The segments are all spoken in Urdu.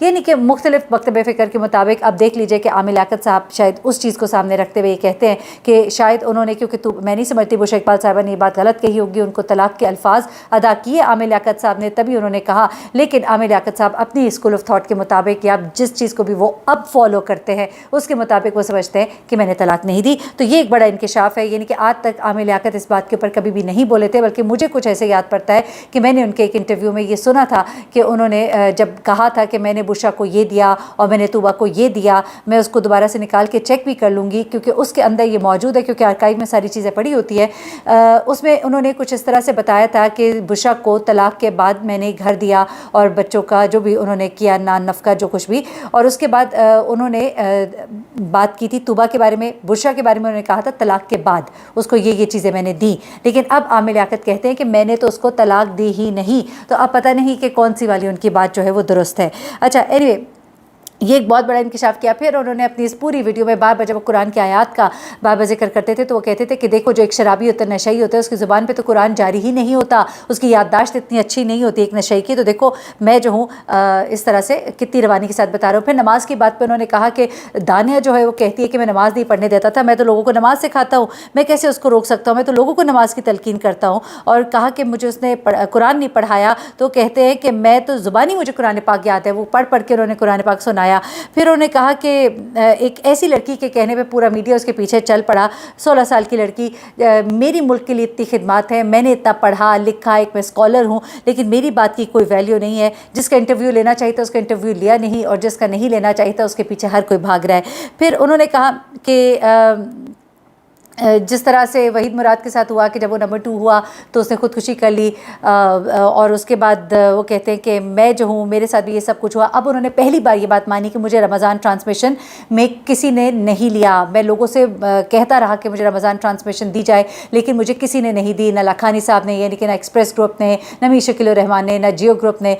یہ نہیں کہ مختلف مکتب فکر کے مطابق اب دیکھ لیجئے کہ عامر لیاقت صاحب شاید اس چیز کو سامنے رکھتے ہوئے یہ کہتے ہیں کہ شاید انہوں نے, کیونکہ میں نہیں سمجھتی بشرا اقبال صاحبہ نے یہ بات غلط کہی ہوگی, ان کو طلاق کے الفاظ ادا کیے عامر لیاقت صاحب نے تبھی انہوں نے کہا, لیکن عامر لیاقت صاحب اپنی اسکول آف تھاٹ کے مطابق یا جس چیز کو بھی وہ اب فالو کرتے ہیں اس کے مطابق وہ سمجھتے ہیں کہ میں نے طلاق نہیں دی. تو یہ ایک بڑا انکشاف ہے, یعنی کہ آج تک عامر لیاقت اس بات کے اوپر کبھی بھی نہیں بولے تھے, بلکہ مجھے کچھ ایسے یاد پڑتا ہے کہ میں نے ان کے ایک انٹرویو میں یہ سنا تھا کہ انہوں نے جب کہا تھا کہ میں نے بشرا کو یہ دیا اور میں نے طوبیٰ کو یہ دیا, میں اس کو دوبارہ سے نکال کے چیک بھی کر لوں گی کیونکہ اس کے اندر یہ موجود ہے, کیونکہ آرکائیو میں ساری چیزیں پڑی ہوتی ہے. اس میں انہوں نے کچھ اس طرح سے بتایا تھا کہ بشرا کو طلاق کے بعد میں نے گھر دیا اور بچوں کا جو بھی انہوں نے کیا نان نفقہ جو کچھ بھی, اور اس کے بعد انہوں نے بات کی تھی طوبیٰ کے بارے میں. بشرا کے بارے میں انہوں نے کہا تھا طلاق کے بعد اس کو یہ چیزیں میں نے دی, لیکن اب عامر لیاقت کہتے ہیں کہ میں نے تو اس کو طلاق دی ہی نہیں. تو اب پتہ نہیں کہ کون سی والی ان کی بات جو ہے وہ درست ہے. اچھا اینی وے, یہ ایک بہت بڑا انکشاف کیا. پھر انہوں نے اپنی اس پوری ویڈیو میں بار بار جب وہ قرآن کی آیات کا بار بار ذکر کرتے تھے تو وہ کہتے تھے کہ دیکھو جو ایک شرابی ہوتا ہے, نشئی ہوتا ہے, اس کی زبان پہ تو قرآن جاری ہی نہیں ہوتا, اس کی یادداشت اتنی اچھی نہیں ہوتی ایک نشئی کی. تو دیکھو میں جو ہوں اس طرح سے کتنی روانی کے ساتھ بتا رہا ہوں. پھر نماز کی بات پہ انہوں نے کہا کہ دانیہ جو ہے وہ کہتی ہے کہ میں نماز نہیں پڑھنے دیتا تھا, میں تو لوگوں کو نماز سکھاتا ہوں, میں کیسے اس کو روک سکتا ہوں, میں تو لوگوں کو نماز کی تلقین کرتا ہوں. اور کہا کہ مجھے اس نے قرآن نہیں پڑھایا, تو کہتے ہیں کہ میں تو زبانی مجھے قرآن پاک یاد ہے, وہ پڑھ کے انہوں نے قرآن پاک سنایا. پھر انہوں نے کہا کہ ایک ایسی لڑکی کے کہنے پہ پورا میڈیا اس کے پیچھے چل پڑا, 16 سال کی لڑکی, میری ملک کے لیے اتنی خدمات ہیں, میں نے اتنا پڑھا لکھا, ایک میں اسکالر ہوں, لیکن میری بات کی کوئی ویلیو نہیں ہے. جس کا انٹرویو لینا چاہیے تھا اس کا انٹرویو لیا نہیں, اور جس کا نہیں لینا چاہیے تھا اس کے پیچھے ہر کوئی بھاگ رہا ہے. پھر انہوں نے کہا کہ جس طرح سے وحید مراد کے ساتھ ہوا کہ جب وہ نمبر 2 ہوا تو اس نے خودکشی کر لی, اور اس کے بعد وہ کہتے ہیں کہ میں جو ہوں میرے ساتھ بھی یہ سب کچھ ہوا. اب انہوں نے پہلی بار یہ بات مانی کہ مجھے رمضان ٹرانسمیشن میں کسی نے نہیں لیا. میں لوگوں سے کہتا رہا کہ مجھے رمضان ٹرانسمیشن دی جائے, لیکن مجھے کسی نے نہیں دی, نہ لکھانی صاحب نے, یعنی کہ نہ ایکسپریس گروپ نے, نہ میر شکیل الرحمان نے, نہ جیو گروپ نے.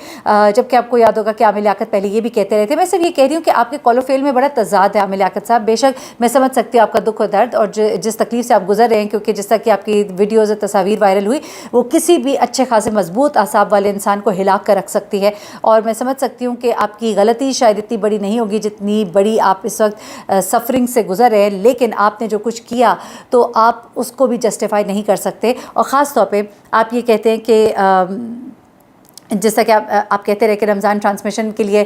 جبکہ آپ کو یاد ہوگا کہ عامر لیاقت پہلے یہ بھی کہتے رہے تھے. میں صرف یہ کہہ رہی ہوں کہ آپ کے کال و فیل میں بڑا تضاد ہے عامر لیاقت صاحب. بے شک میں سمجھ سکتی ہوں آپ کا دکھ و درد اور جس تکلیف سے آپ گزر رہے ہیں, کیونکہ جس طرح کہ آپ کی ویڈیوز اور تصاویر وائرل ہوئی وہ کسی بھی اچھے خاصے مضبوط اعصاب والے انسان کو ہلا کر رکھ سکتی ہے. اور میں سمجھ سکتی ہوں کہ آپ کی غلطی شاید اتنی بڑی نہیں ہوگی جتنی بڑی آپ اس وقت سفرنگ سے گزر رہے ہیں, لیکن آپ نے جو کچھ کیا تو آپ اس کو بھی جسٹیفائی نہیں کر سکتے. اور خاص طور پہ آپ یہ کہتے ہیں کہ جس طرح کہ آپ کہتے رہے کہ رمضان ٹرانسمیشن کے لیے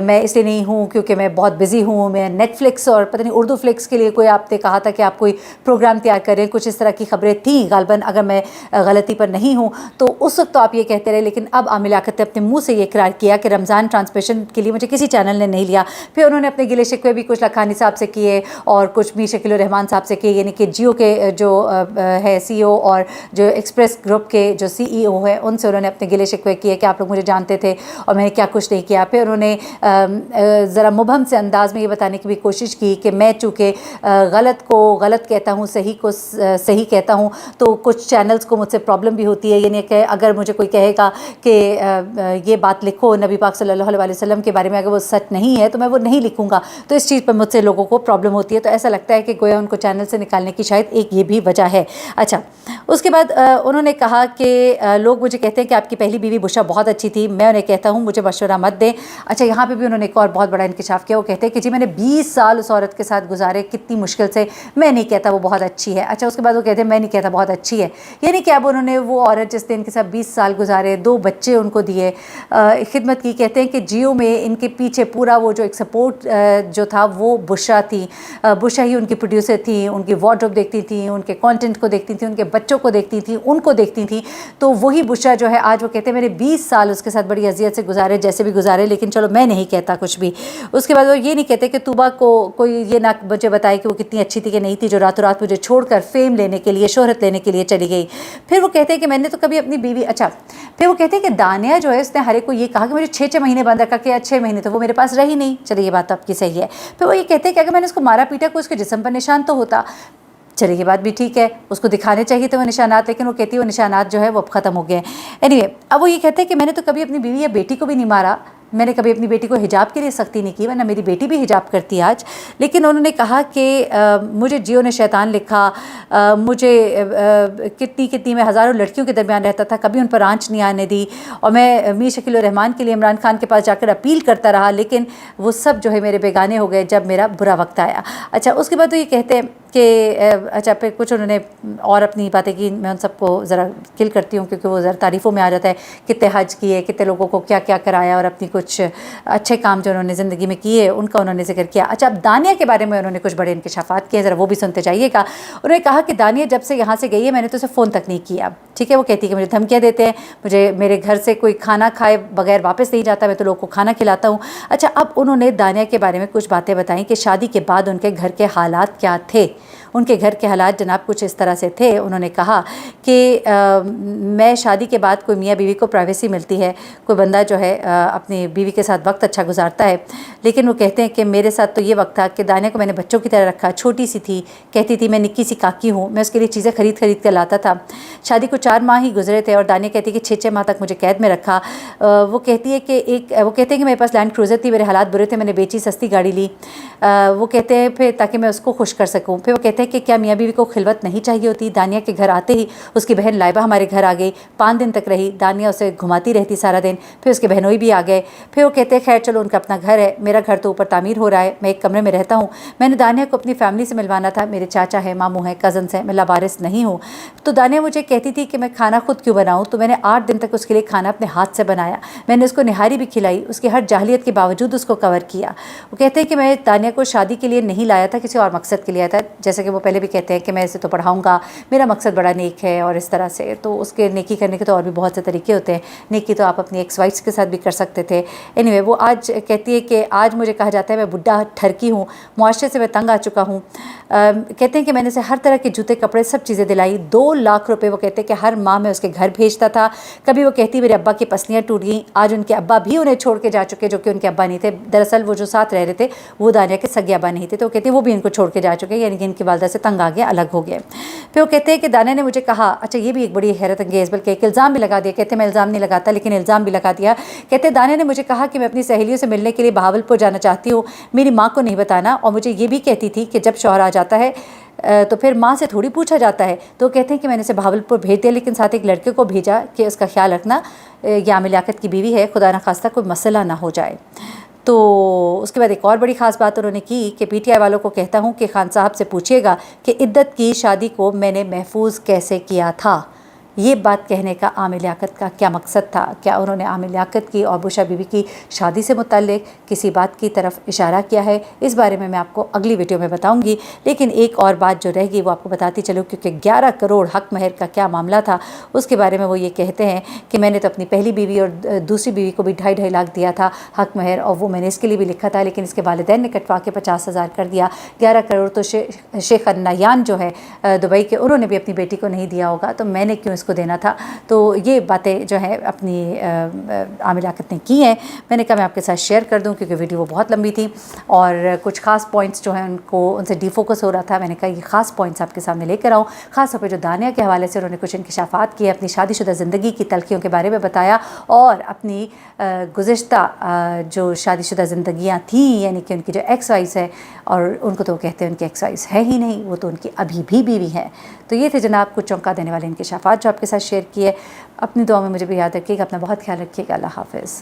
میں اس لیے نہیں ہوں کیونکہ میں بہت بزی ہوں, میں نیٹ فلکس اور پتہ نہیں اردو فلکس کے لیے کوئی آپ نے کہا تھا کہ آپ کوئی پروگرام تیار کریں, کچھ اس طرح کی خبریں تھیں غالباً, اگر میں غلطی پر نہیں ہوں تو اس وقت تو آپ یہ کہتے رہے. لیکن اب عامر لیاقت نے اپنے منہ سے یہ اقرار کیا کہ رمضان ٹرانسمیشن کے لیے مجھے کسی چینل نے نہیں لیا. پھر انہوں نے اپنے گلے شکوے بھی کچھ لکھانی صاحب سے کیے اور کچھ میر شکیل الرحمان صاحب سے کیے, یعنی کہ جیو کے جو ہے سی او اور جو ایکسپریس گروپ کے جو CEO ہیں ان سے انہوں نے اپنے گلے شکوے کیے کہ آپ لوگ مجھے جانتے تھے اور میں نے کیا کچھ نہیں کیا. پھر انہوں نے ذرا مبہم سے انداز میں یہ بتانے کی بھی کوشش کی کہ میں چونکہ غلط کو غلط کہتا ہوں, صحیح کو صحیح کہتا ہوں, تو کچھ چینلز کو مجھ سے پرابلم بھی ہوتی ہے. یعنی کہ اگر مجھے کوئی کہے گا کہ یہ بات لکھو نبی پاک صلی اللہ علیہ وسلم کے بارے میں, اگر وہ سچ نہیں ہے تو میں وہ نہیں لکھوں گا, تو اس چیز پر مجھ سے لوگوں کو پرابلم ہوتی ہے. تو ایسا لگتا ہے کہ گویا ان کو چینل سے نکالنے کی شاید ایک یہ بھی وجہ ہے. اچھا, اس کے بعد انہوں نے کہا کہ لوگ مجھے کہتے ہیں کہ آپ کی پہلی بیوی بشرا بہت اچھی تھی, میں انہیں کہتا ہوں مجھے مشورہ مت دیں. اچھا, یہاں پہ بھی انہوں نے ایک اور بہت بڑا انکشاف کیا. وہ کہتے ہیں کہ جی میں نے 20 سال اس عورت کے ساتھ گزارے کتنی مشکل سے, میں نہیں کہتا وہ بہت اچھی ہے. اچھا, اس کے بعد وہ کہتے ہیں میں نہیں کہتا بہت اچھی ہے. یعنی کہ اب انہوں نے وہ عورت جس نے ان کے ساتھ 20 سال گزارے, 2 بچے ان کو دیے, خدمت کی, کہتے ہیں کہ جیو میں ان کے پیچھے پورا وہ جو ایک سپورٹ جو تھا وہ بشرا تھی. بشرا ہی ان کی پروڈیوسر تھیں, ان کی وارڈروب دیکھتی تھیں, ان کے کانٹینٹ کو دیکھتی تھیں, ان کے بچوں کو دیکھتی تھیں, ان کو دیکھتی تھیں. تو وہی بشرا جو ہے آج وہ کہتے ہیں میں نے 20 سال اس کے ساتھ بڑی اذیت سے گزارے, جیسے بھی گزارے, لیکن چلو میں نہیں کہتا کچھ بھی. اس کے بعد وہ یہ نہیں کہتے کہ طوبیٰ کو کوئی یہ نہ مجھے بتائے کہ وہ کتنی اچھی تھی کہ نہیں تھی جو راتوں رات مجھے چھوڑ کر فیم لینے کے لیے, شہرت لینے کے لیے چلی گئی. پھر وہ کہتے ہیں کہ میں نے تو کبھی اپنی بیوی, اچھا پھر وہ کہتے ہیں کہ دانیہ جو ہے اس نے ہر ایک کو یہ کہا کہ مجھے 6 مہینے بند رکھا, کہ 6 مہینے تو وہ میرے پاس رہی نہیں. چلے یہ بات تو آپ کی صحیح ہے. پھر وہ یہ کہتے ہیں کہ اگر میں نے اس کو مارا پیٹا کوئی اس کے جسم پر نشان تو ہوتا. چلے یہ بات بھی ٹھیک ہے, اس کو دکھانے چاہیے تھے وہ نشانات, لیکن وہ کہتی ہے وہ نشانات جو ہے وہ اب ختم ہو گئے ہیں. اینی وے, اب وہ یہ کہتے ہیں کہ میں نے تو کبھی اپنی بیوی یا بیٹی کو بھی نہیں مارا. میں نے کبھی اپنی بیٹی کو حجاب کے لیے سختی نہیں کی، ورنہ میری بیٹی بھی حجاب کرتی ہے آج، لیکن انہوں نے کہا کہ مجھے جیو نے شیطان لکھا، مجھے کتنی میں ہزاروں لڑکیوں کے درمیان رہتا تھا، کبھی ان پر آنچ نہیں آنے دی، اور میں میر شکیل الرحمان کے لیے عمران خان کے پاس جا کر اپیل کرتا رہا، لیکن وہ سب جو ہے میرے بیگانے ہو گئے جب میرا برا وقت آیا۔ اچھا، اس کے بعد تو یہ کہتے ہیں کہ اچھا پھر کچھ انہوں نے اور اپنی باتیں کی، میں ان سب کو ذرا کل کرتی ہوں کیونکہ وہ ذرا تعریفوں میں آ جاتا ہے، کتنے حج کیے، کتنے لوگوں کو کیا کیا کرایا، اور اپنی کچھ اچھے کام جو انہوں نے زندگی میں کیے ان کا انہوں نے ذکر کیا۔ اچھا، اب دانیہ کے بارے میں انہوں نے کچھ بڑے انکشافات کیے، ذرا وہ بھی سنتے جائیے گا۔ انہوں نے کہا کہ دانیہ جب سے یہاں سے گئی ہے میں نے تو اسے فون تک نہیں کیا، ٹھیک ہے، وہ کہتی ہے کہ مجھے دھمکیاں دیتے ہیں، مجھے میرے گھر سے کوئی کھانا کھائے بغیر واپس نہیں جاتا، میں تو لوگوں کو کھانا کھلاتا ہوں۔ اچھا، اب انہوں نے دانیہ کے بارے میں کچھ باتیں بتائیں کہ شادی کے بعد ان کے گھر کے حالات کیا تھے۔ ان کے گھر کے حالات جناب کچھ اس طرح سے تھے، انہوں نے کہا کہ میں شادی کے بعد کوئی میاں بیوی کو پرائیویسی ملتی ہے، کوئی بندہ جو ہے اپنی بیوی کے ساتھ وقت اچھا گزارتا ہے، لیکن وہ کہتے ہیں کہ میرے ساتھ تو یہ وقت تھا کہ دانیہ کو میں نے بچوں کی طرح رکھا، چھوٹی سی تھی، کہتی تھی میں نکی سی کاکی ہوں، میں اس کے لیے چیزیں خرید کر لاتا تھا۔ شادی کو 4 ماہ ہی گزرے تھے اور دانیہ کہتی ہے کہ 6 ماہ تک مجھے قید میں رکھا۔ وہ کہتی ہے کہ وہ کہتے ہیں کہ میرے پاس لینڈ کروزر تھی، میرے حالات برے تھے، میں نے بیچی، سستی گاڑی لی۔ وہ کہتے ہیں پھر تاکہ میں اس کو خوش کر سکوں۔ پھر وہ کہتے ہیں کہ کیا میاں بیوی کو خلوت نہیں چاہیے ہوتی؟ دانیہ کے گھر آتے ہی اس کی بہن لائبہ ہمارے گھر آ گئی، 5 دن تک رہی، دانیہ اسے گھماتی رہتی سارا دن، پھر اس کے بہنوئی بھی آ گئے۔ پھر وہ کہتے ہیں خیر چلو ان کا اپنا گھر ہے، میرا گھر تو اوپر تعمیر ہو رہا ہے، میں ایک کمرے میں رہتا ہوں، میں نے دانیہ کو اپنی فیملی سے ملوانا تھا، میرے چاچا ہے، ماموں ہیں، کزنس ہیں، میں لاوارث نہیں ہوں۔ تو دانیہ مجھے کہتی تھی کہ میں کھانا خود کیوں بناؤں، تو میں نے 8 دن تک اس کے لیے کھانا اپنے ہاتھ سے بنایا، میں نے اس کو نہاری بھی کھلائی، اس کی ہر جاہلیت کے باوجود اس کو کور کیا۔ وہ کہتے ہیں کہ میں دانیہ کو شادی کے لیے نہیں لایا تھا، کسی اور مقصد کے لیے آیا تھا، جیسے کہ وہ پہلے بھی کہتے ہیں کہ میں اسے تو پڑھاؤں گا، میرا مقصد بڑا نیک ہے، اور اس طرح سے تو اس کے نیکی کرنے کے تو اور بھی بہت سے طریقے ہوتے ہیں، نیکی تو آپ اپنی ایکس وائفس کے ساتھ بھی کر سکتے تھے۔ اینی وے، وہ آج کہتی ہے کہ آج مجھے کہا جاتا ہے میں بڈھا ٹھرکی ہوں، معاشرے سے میں تنگ آ چکا ہوں۔ کہتے ہیں کہ میں نے اسے ہر طرح کے جوتے کپڑے سب چیزیں دلائی، 2 لاکھ روپے وہ کہتے ہیں کہ ہر ماہ میں اس کے گھر بھیجتا تھا۔ کبھی وہ کہتی میرے ابا کی پسلیاں ٹوٹ گئیں، آج ان کے ابا بھی انہیں چھوڑ کے جا چکے جو کہ ان کے ابا نہیں تھے، دراصل وہ جو ساتھ رہ رہے تھے وہ دانیہ کے سگے ابا نہیں تھے، تو وہ کہتے ہیں وہ بھی ان کو چھوڑ کے جا چکے، یعنی کہ ان کی والدہ سے تنگ آ گیا، الگ ہو گئے۔ پھر وہ کہتے ہیں کہ دانیہ نے مجھے کہا، اچھا یہ بھی ایک بڑی حیرت انگیز بلکہ ایک الزام بھی لگا دیا، کہتے ہیں میں الزام نہیں لگاتا لیکن الزام بھی لگا دیا، کہتے ہیں دانیہ نے مجھے کہا کہ میں اپنی سہیلیوں سے ملنے کے لیے بہاولپور جانا چاہتی ہوں، میری ماں کو نہیں بتانا، اور مجھے یہ بھی کہتی تھی کہ جب شوہر آ جاتا ہے تو پھر ماں سے تھوڑی پوچھا جاتا ہے، تو کہتے ہیں کہ میں نے اسے بہاولپور بھیج دیا، لیکن ساتھ ایک لڑکے کو بھیجا کہ اس کا خیال رکھنا، یہ عامر لیاقت کی بیوی ہے، خدا نخواستہ کوئی مسئلہ نہ ہو جائے۔ تو اس کے بعد ایک اور بڑی خاص بات انہوں نے کی کہ پی ٹی آئی والوں کو کہتا ہوں کہ خان صاحب سے پوچھیے گا کہ عدت کی شادی کو میں نے محفوظ کیسے کیا تھا۔ یہ بات کہنے کا عامر لیاقت کا کیا مقصد تھا؟ کیا انہوں نے عامر لیاقت کی اور بشرا بی بی کی شادی سے متعلق کسی بات کی طرف اشارہ کیا ہے؟ اس بارے میں آپ کو اگلی ویڈیو میں بتاؤں گی، لیکن ایک اور بات جو رہ گئی وہ آپ کو بتاتی چلوں، کیونکہ 11 کروڑ حق مہر کا کیا معاملہ تھا اس کے بارے میں وہ یہ کہتے ہیں کہ میں نے تو اپنی پہلی بیوی اور دوسری بیوی کو بھی 2.5 لاکھ دیا تھا حق مہر، اور وہ میں نے اس کے لیے بھی لکھا تھا، لیکن اس کے والدین نے کٹوا کے 50,000 کر دیا۔ 11 کروڑ تو شیخ النیان جو ہے دبئی کے، انہوں نے بھی اپنی بیٹی کو نہیں دیا ہوگا، تو میں نے کیوں اس کو دینا تھا؟ تو یہ باتیں جو ہیں اپنی عامر لیاقت نے کی ہیں، میں نے کہا میں آپ کے ساتھ شیئر کر دوں کیونکہ ویڈیو وہ بہت لمبی تھی اور کچھ خاص پوائنٹس جو ہیں ان سے ڈی فوکس ہو رہا تھا، میں نے کہا یہ خاص پوائنٹس آپ کے سامنے لے کر آؤں، خاص طور پہ جو دانیہ کے حوالے سے انہوں نے کچھ انکشافات کیے، اپنی شادی شدہ زندگی کی تلخیوں کے بارے میں بتایا، اور اپنی گزشتہ جو شادی شدہ زندگیاں تھیں، یعنی کہ ان کی جو ایکس وائفس ہے، اور ان کو تو وہ کہتے ہیں ان کی ایکس وائفس ہے ہی نہیں، وہ تو ان کی ابھی بھی بیوی ہیں۔ تو یہ تھے جناب کچھ چونکا دینے والے انکشافات جو آپ کے ساتھ شیئر کیے۔ اپنی دعا میں مجھے بھی یاد رکھیے گا، اپنا بہت خیال رکھیے گا، اللہ حافظ۔